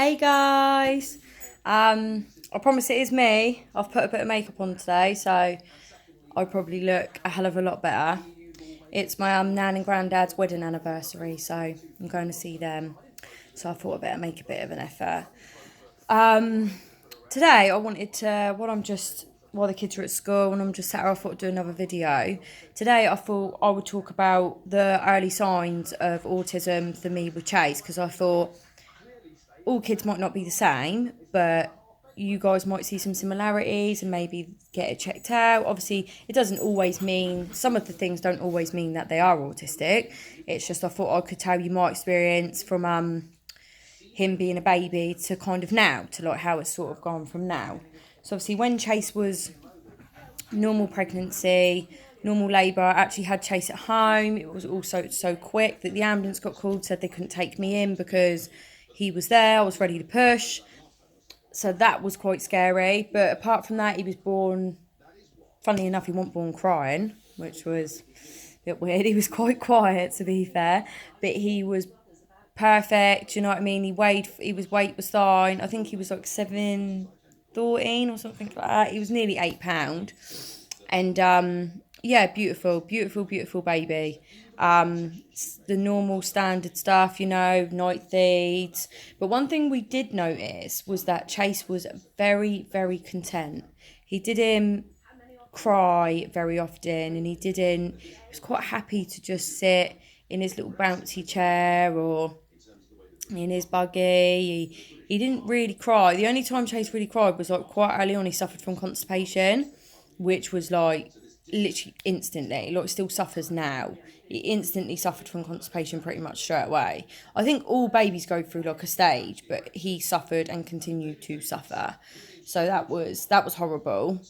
Hey guys. I promise it is me. I've put a bit of makeup on today, so I probably look a hell of a lot better. It's my nan and granddad's wedding anniversary, so I'm going to see them. So I thought I'd better make a bit of an effort. Um, Today I wanted to, while the kids are at school and I'm just sat here, I thought I'd do another video. Today I thought I would talk about the early signs of autism for me with Chase, because I thought all kids might not be the same, but you guys might see some similarities and maybe get it checked out. Obviously, it doesn't always mean, some of the things don't always mean that they are autistic. It's just I thought I could tell you my experience from him being a baby to kind of now, to like how it's sort of gone from now. So obviously when Chase was normal pregnancy, normal labour, I actually had Chase at home. It was also so quick that the ambulance got called, said they couldn't take me in because he was there, I was ready to push. So that was quite scary. But apart from that, he was born, funnily enough, he wasn't born crying, which was a bit weird. He was quite quiet, to be fair, but he was perfect. You know what I mean? Weight was fine. I think he was like 7'14" or something like that. He was nearly £8. And yeah, beautiful, beautiful, beautiful baby. The normal standard stuff, night feeds. But one thing we did notice was that Chase was very, very content. He didn't cry very often, and he was quite happy to just sit in his little bouncy chair or in his buggy. He didn't really cry. The only time Chase really cried was like quite early on. He suffered from constipation, which was like literally instantly, like still suffers now. He instantly suffered from constipation pretty much straight away. I think all babies go through like a stage, but he suffered and continued to suffer. So that was horrible.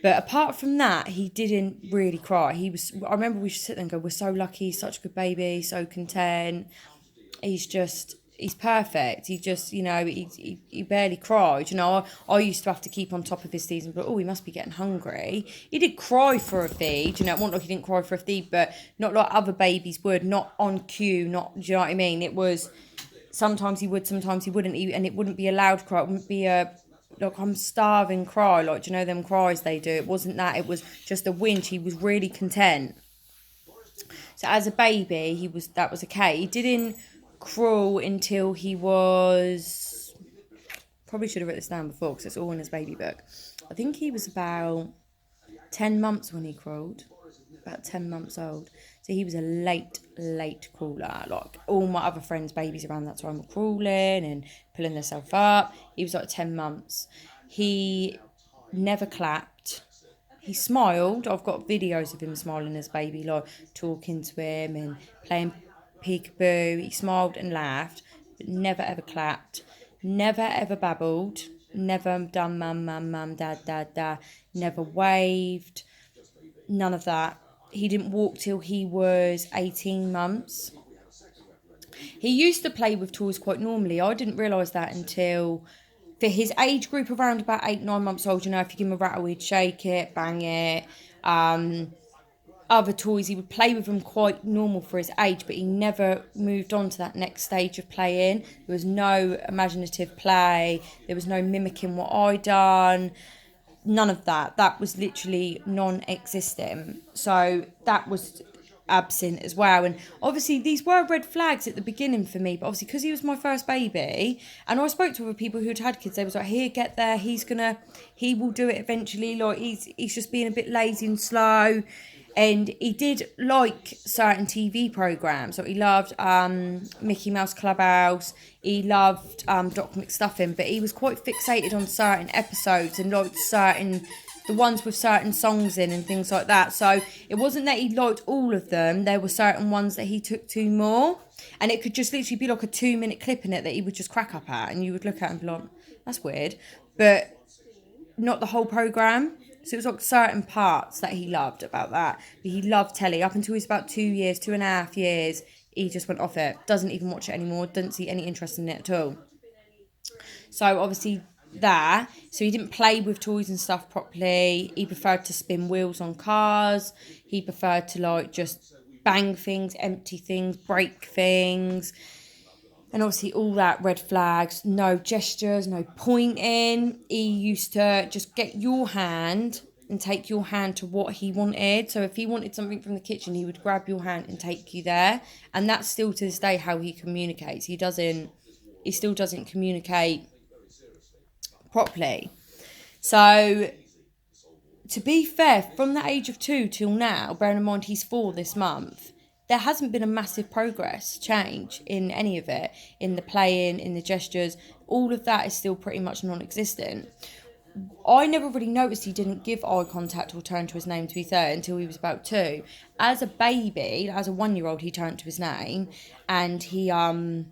But apart from that, he didn't really cry. I remember we should sit there and go, we're so lucky, such a good baby, so content. He's perfect. He just, he barely cried. I used to have to keep on top of his feeds, but he must be getting hungry. He did cry for a feed. It wasn't like he didn't cry for a feed, but not like other babies would, not on cue, not, do you know what I mean? It was, sometimes he would, sometimes he wouldn't, and it wouldn't be a loud cry. It wouldn't be a, like, I'm starving cry, like, do you know them cries they do? It wasn't that. It was just a whinge. He was really content. So as a baby, that was okay. He didn't crawl until he was, probably should have written this down before because it's all in his baby book. I think he was about 10 months when he crawled, about 10 months old. So he was a late crawler. Like all my other friends' babies around that time were crawling and pulling themselves up. He was like 10 months. He never clapped. He smiled. I've got videos of him smiling as a baby, like talking to him and playing peekaboo. He smiled and laughed, but never ever clapped. Never ever babbled. Never done mum, dad. Never waved. None of that. He didn't walk till he was 18 months. He used to play with toys quite normally. I didn't realise that until, for his age group, around about 8, 9 months old, if you give him a rattle, he'd shake it, bang it. Other toys, he would play with them quite normal for his age, but he never moved on to that next stage of playing. There was no imaginative play. There was no mimicking what I done. None of that. That was literally non-existent. So that was absent as well. And obviously these were red flags at the beginning for me, but obviously because he was my first baby, and I spoke to other people who'd had kids, they was like, here, get there, he will do it eventually. Like he's just being a bit lazy and slow. And he did like certain TV programmes. So he loved Mickey Mouse Clubhouse. He loved Doc McStuffin. But he was quite fixated on certain episodes and liked the ones with certain songs in and things like that. So it wasn't that he liked all of them. There were certain ones that he took to more. And it could just literally be like a 2-minute clip in it that he would just crack up at. And you would look at it and be like, that's weird. But not the whole programme. So it was like certain parts that he loved about that. But he loved telly. Up until he was about 2 years, 2.5 years, he just went off it. Doesn't even watch it anymore. Doesn't see any interest in it at all. So obviously that. So he didn't play with toys and stuff properly. He preferred to spin wheels on cars. He preferred to like just bang things, empty things, break things. And obviously all that red flags, no gestures, no pointing. He used to just get your hand and take your hand to what he wanted. So if he wanted something from the kitchen, he would grab your hand and take you there. And that's still to this day how he communicates. He still doesn't communicate properly. So to be fair, from the age of 2 till now, bearing in mind he's 4 this month, there hasn't been a massive change in any of it, in the playing, in the gestures. All of that is still pretty much non-existent. I never really noticed he didn't give eye contact or turn to his name, to be fair, until he was about 2. As a baby, as a 1-year-old, he turned to his name, and he as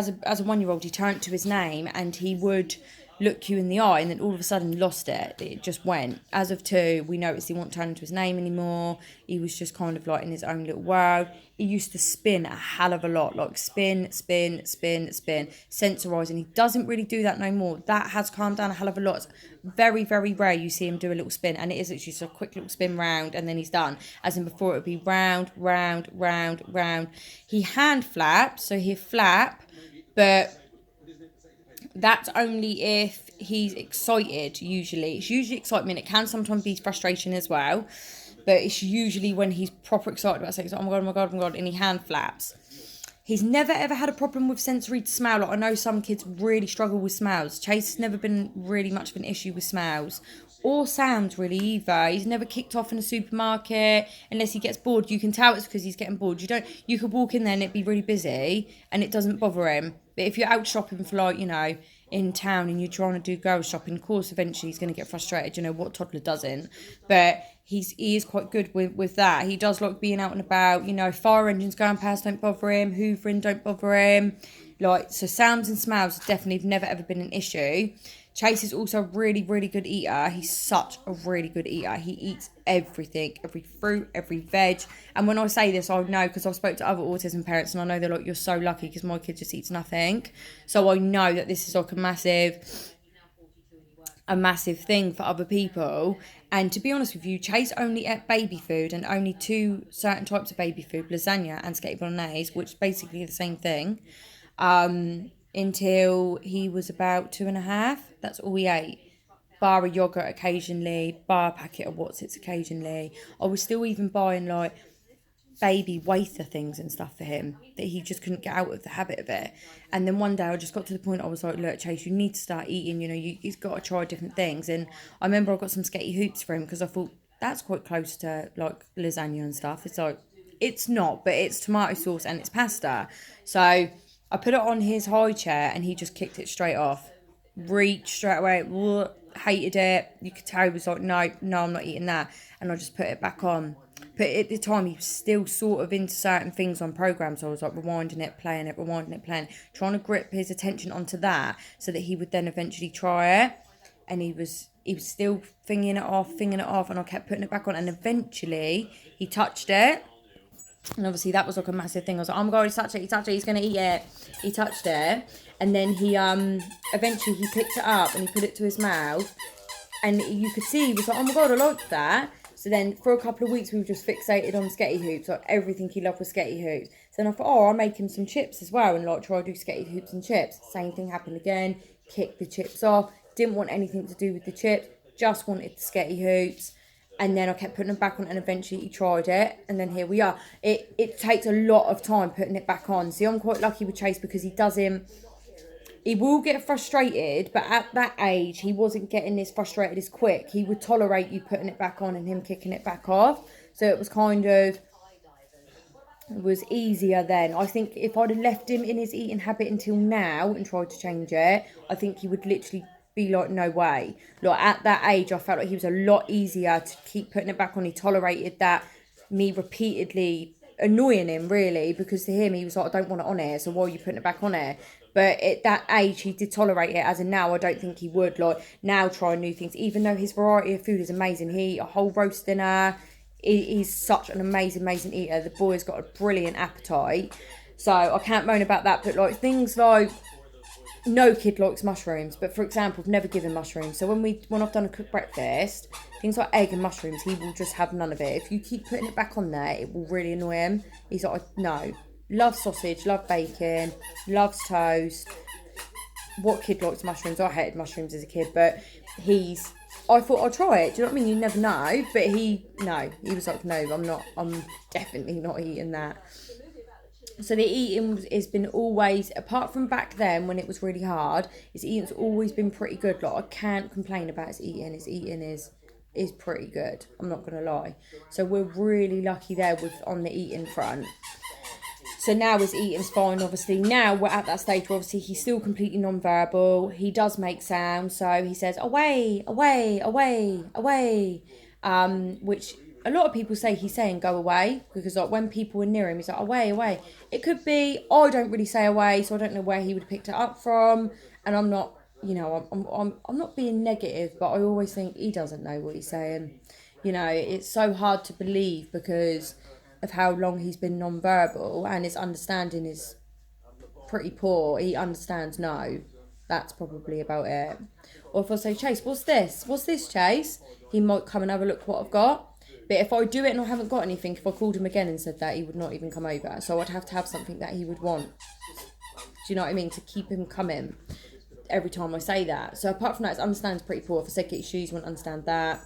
a 1-year-old, he turned to his name and he would look you in the eye, and then all of a sudden lost it. It just went. As of 2, we noticed he won't turn to his name anymore. He was just kind of like in his own little world. He used to spin a hell of a lot, like spin, sensorising. He doesn't really do that no more. That has calmed down a hell of a lot. It's very, very rare you see him do a little spin, and it is actually just a quick little spin round and then he's done. As in before, it would be round, round, round, round. He hand flaps, so he'll flap, but that's only if he's excited, usually. It's usually excitement. It can sometimes be frustration as well. But it's usually when he's proper excited about something. He's like, oh my God, oh my God, oh my God. And he hand flaps. He's never ever had a problem with sensory to smell. Like, I know some kids really struggle with smells. Chase has never been really much of an issue with smells. Or sounds really either. He's never kicked off in a supermarket unless he gets bored. You can tell it's because he's getting bored. You could walk in there and it'd be really busy and it doesn't bother him. But if you're out shopping for, like, you know, in town and you're trying to do girls shopping, of course eventually he's going to get frustrated. You know, what toddler doesn't? But he is quite good with that. He does like being out and about. You know, fire engines going past don't bother him. Hoovering don't bother him. Like, so sounds and smells definitely have never ever been an issue. Chase is also a really, really good eater. He's such a really good eater. He eats everything, every fruit, every veg. And when I say this, I know because I've spoke to other autism parents and I know they're like, you're so lucky because my kid just eats nothing. So I know that this is like a massive thing for other people. And to be honest with you, Chase only ate baby food and only 2 certain types of baby food, lasagna and spaghetti bolognese, which is basically the same thing. Until he was about 2.5. That's all he ate. Bar a yogurt occasionally, bar a packet of Wotsits occasionally. I was still even buying like baby wafer things and stuff for him that he just couldn't get out of the habit of it. And then one day I just got to the point I was like, look, Chase, you need to start eating, you know, you've got to try different things. And I remember I got some sketty hoops for him because I thought that's quite close to like lasagna and stuff. It's like, it's not, but it's tomato sauce and it's pasta. So I put it on his high chair and he just kicked it straight off. Reached straight away, hated it. You could tell he was like, no, I'm not eating that. And I just put it back on. But at the time, he was still sort of into certain things on programs. So I was like rewinding it, playing, trying to grip his attention onto that so that he would then eventually try it. And he was still finging it off, and I kept putting it back on. And eventually, he touched it. And obviously, that was like a massive thing. I was like, oh my God, he touched it, he's going to eat it. He touched it. And then he, eventually, he picked it up and he put it to his mouth. And you could see he was like, oh my God, I like that. So then for a couple of weeks, we were just fixated on sketty hoops. Like, everything he loved was sketty hoops. So then I thought, I'll make him some chips as well. And like, try to do sketty hoops and chips. Same thing happened again. Kicked the chips off. Didn't want anything to do with the chips. Just wanted the sketty hoops. And then I kept putting them back on, and eventually he tried it. And then here we are. It takes a lot of time putting it back on. See, I'm quite lucky with Chase because he will get frustrated, but at that age, he wasn't getting as frustrated as quick. He would tolerate you putting it back on and him kicking it back off. So it was easier then. I think if I'd have left him in his eating habit until now and tried to change it, I think he would literally be like, no way. Like, at that age, I felt like he was a lot easier to keep putting it back on. He tolerated that, me repeatedly annoying him, really, because to him, he was like, I don't want it on here, so why are you putting it back on here? But at that age, he did tolerate it, as in now, I don't think he would. Like, now trying new things, even though his variety of food is amazing. He eat a whole roast dinner. He's such an amazing eater. The boy's got a brilliant appetite. So I can't moan about that. But like things like, no kid likes mushrooms. But for example, I've never given mushrooms. So when I've done a cooked breakfast, things like egg and mushrooms, he will just have none of it. If you keep putting it back on there, it will really annoy him. He's like, no. loves sausage, loves bacon, loves toast. What kid likes mushrooms? I hated mushrooms as a kid, but I thought I'd try it. Do you know what I mean? You never know. But he was like, no, I'm not. I'm definitely not eating that. So the eating has been always, apart from back then when it was really hard, his eating's always been pretty good. Like, I can't complain about his eating. His eating is pretty good. I'm not gonna lie. So we're really lucky there with on the eating front. So now his eating's fine, obviously. Now we're at that stage where obviously he's still completely non-verbal. He does make sounds, so he says, away, away, away, away. Which a lot of people say he's saying go away, because like when people are near him, he's like, away, away. It could be, I don't really say away, so I don't know where he would have picked it up from. And I'm not, I'm not being negative, but I always think he doesn't know what he's saying. It's so hard to believe because of how long he's been non-verbal, and his understanding is pretty poor. He understands no. That's probably about it. Or if I say, Chase, what's this? What's this, Chase? He might come and have a look what I've got. But if I do it and I haven't got anything, if I called him again and said that, he would not even come over. So I'd have to have something that he would want. Do you know what I mean? To keep him coming every time I say that. So apart from that, his understanding's pretty poor. If I said get your shoes, he wouldn't understand that.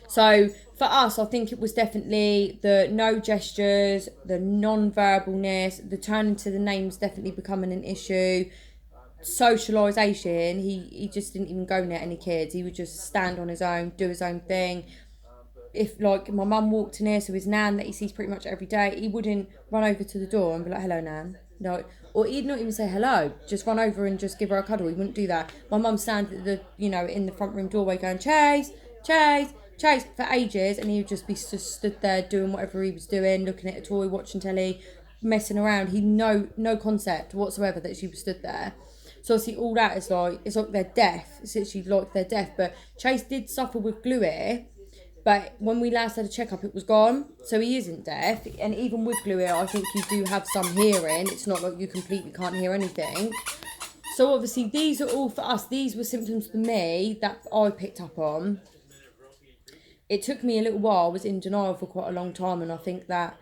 So for us, I think it was definitely the no gestures, the non-verbalness, the turning to the names definitely becoming an issue. Socialisation, he just didn't even go near any kids. He would just stand on his own, do his own thing. If like my mum walked in here, so his nan that he sees pretty much every day, he wouldn't run over to the door and be like, hello, nan. No, or he'd not even say hello, just run over and just give her a cuddle. He wouldn't do that. My mum stand at the, in the front room doorway going, Chase, Chase, Chase, for ages, and he would just be stood there doing whatever he was doing, looking at a toy, watching telly, messing around. He no concept whatsoever that she was stood there. So obviously all that is like, it's like they're deaf. It's literally like they're deaf. But Chase did suffer with glue ear, but when we last had a checkup, it was gone. So he isn't deaf. And even with glue ear, I think you do have some hearing. It's not like you completely can't hear anything. So obviously these are all for us. These were symptoms for me that I picked up on. It took me a little while. I was in denial for quite a long time, and I think that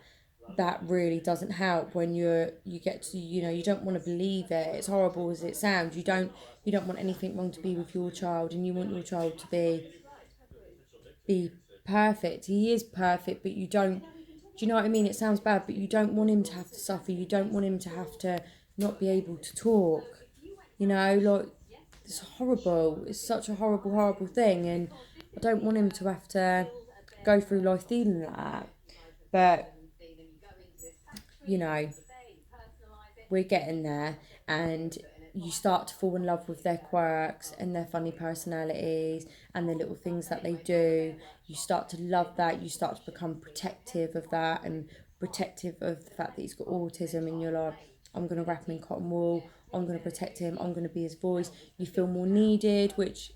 really doesn't help when you get to, you don't want to believe it. It's horrible as it sounds. You don't want anything wrong to be with your child, and you want your child to be perfect. He is perfect, but you don't, do you know what I mean? It sounds bad, but you don't want him to have to suffer. You don't want him to have to not be able to talk. Like, it's horrible. It's such a horrible, horrible thing, and I don't want him to have to go through life feeling like that. But, we're getting there, and you start to fall in love with their quirks and their funny personalities and the little things that they do. You start to love that. You start to become protective of that and protective of the fact that he's got autism, and you're like, I'm going to wrap him in cotton wool. I'm going to protect him. I'm going to be his voice. You feel more needed, which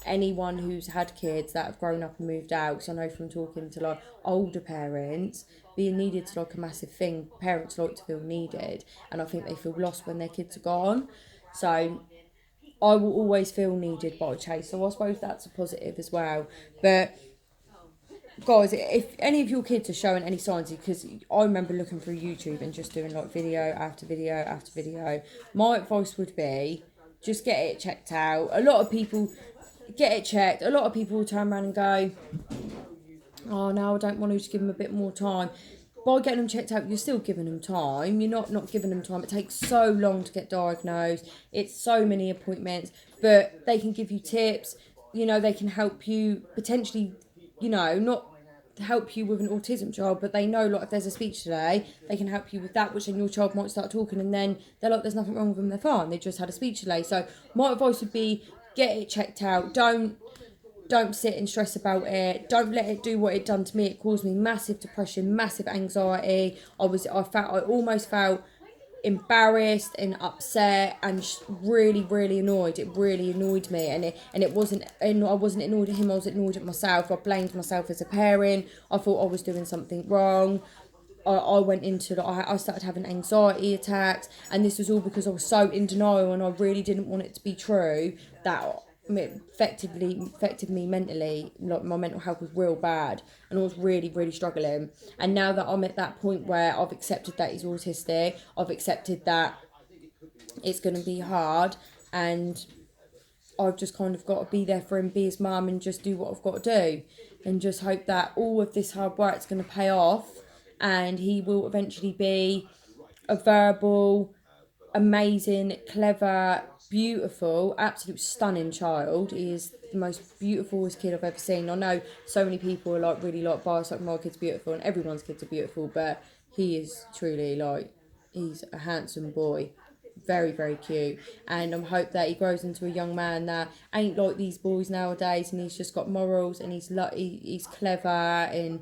anyone who's had kids that have grown up and moved out, because I know from talking to like older parents, being needed is like a massive thing. Parents like to feel needed, and I think they feel lost when their kids are gone. So I will always feel needed by Chase, so I suppose that's a positive as well. But guys, if any of your kids are showing any signs, because I remember looking through YouTube and just doing like video after video after video, my advice would be just get it checked out. A lot of people get it checked. A lot of people will turn around and go, oh no, I don't want to, just give them a bit more time. By getting them checked out, you're still giving them time. You're not giving them time. It takes so long to get diagnosed. It's so many appointments, but they can give you tips. They can help you potentially, not help you with an autism child, but they know, like, if there's a speech delay, they can help you with that, which then your child might start talking, and then they're like, there's nothing wrong with them, they're fine, they just had a speech delay. So my advice would be, get it checked out. Don't sit and stress about it. Don't let it do what it done to me. It caused me massive depression, massive anxiety. I almost felt embarrassed and upset and really, really annoyed. It really annoyed me, and I wasn't annoyed at him. I was annoyed at myself. I blamed myself as a parent. I thought I was doing something wrong. I went into, I started having anxiety attacks, and this was all because I was so in denial, and I really didn't want it to be true, that it affected me mentally. Like, my mental health was real bad, and I was really, really struggling. And now that I'm at that point where I've accepted that he's autistic, I've accepted that it's going to be hard, and I've just kind of got to be there for him, be his mum, and just do what I've got to do, and just hope that all of this hard work's going to pay off, and he will eventually be a verbal, amazing, clever, beautiful, absolute stunning child. He is the most beautiful kid I've ever seen. I know so many people are like really like biased, like my kid's beautiful, and everyone's kids are beautiful, but he is truly like, he's a handsome boy. Very, very cute. And I hope that he grows into a young man that ain't like these boys nowadays, and he's just got morals, and he's clever, and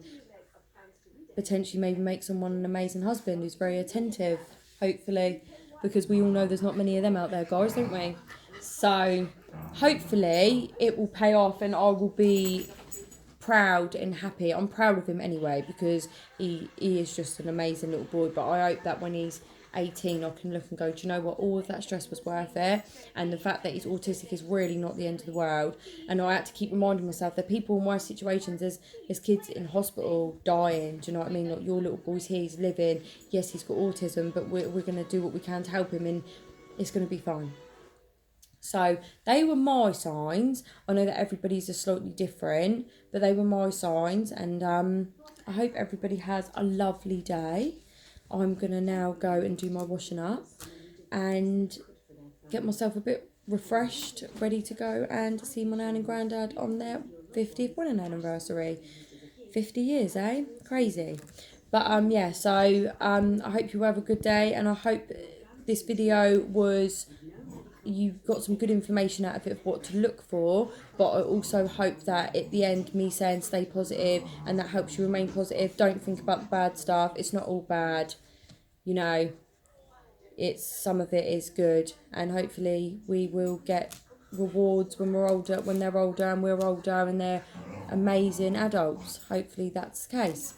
potentially maybe make someone an amazing husband who's very attentive, hopefully, because we all know there's not many of them out there, guys, don't we? So hopefully it will pay off, and I will be proud and happy. I'm proud of him anyway, because he is just an amazing little boy. But I hope that when he's 18, I can look and go, do you know what, all of that stress was worth it, and the fact that he's autistic is really not the end of the world. And I had to keep reminding myself that people in worse situations, there's kids in hospital dying, do you know what I mean? Like, your little boy's here, he's living, yes, he's got autism, but we're going to do what we can to help him, and it's going to be fine. So they were my signs. I know that everybody's are slightly different, but they were my signs. And I hope everybody has a lovely day. I'm going to now go and do my washing up and get myself a bit refreshed, ready to go and see my nan and granddad on their 50th wedding anniversary. 50 years, eh? Crazy. But yeah, so I hope you have a good day, and I hope this video was, you got some good information out of it of what to look for. But I also hope that at the end, me saying stay positive, and that helps you remain positive. Don't think about the bad stuff. It's not all bad, you know. It's, some of it is good, and hopefully we will get rewards when we're older, when they're older and we're older, and they're amazing adults. Hopefully that's the case.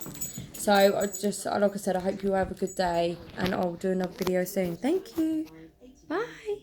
So I just, like I said, I hope you have a good day, and I'll do another video soon. Thank you. Bye.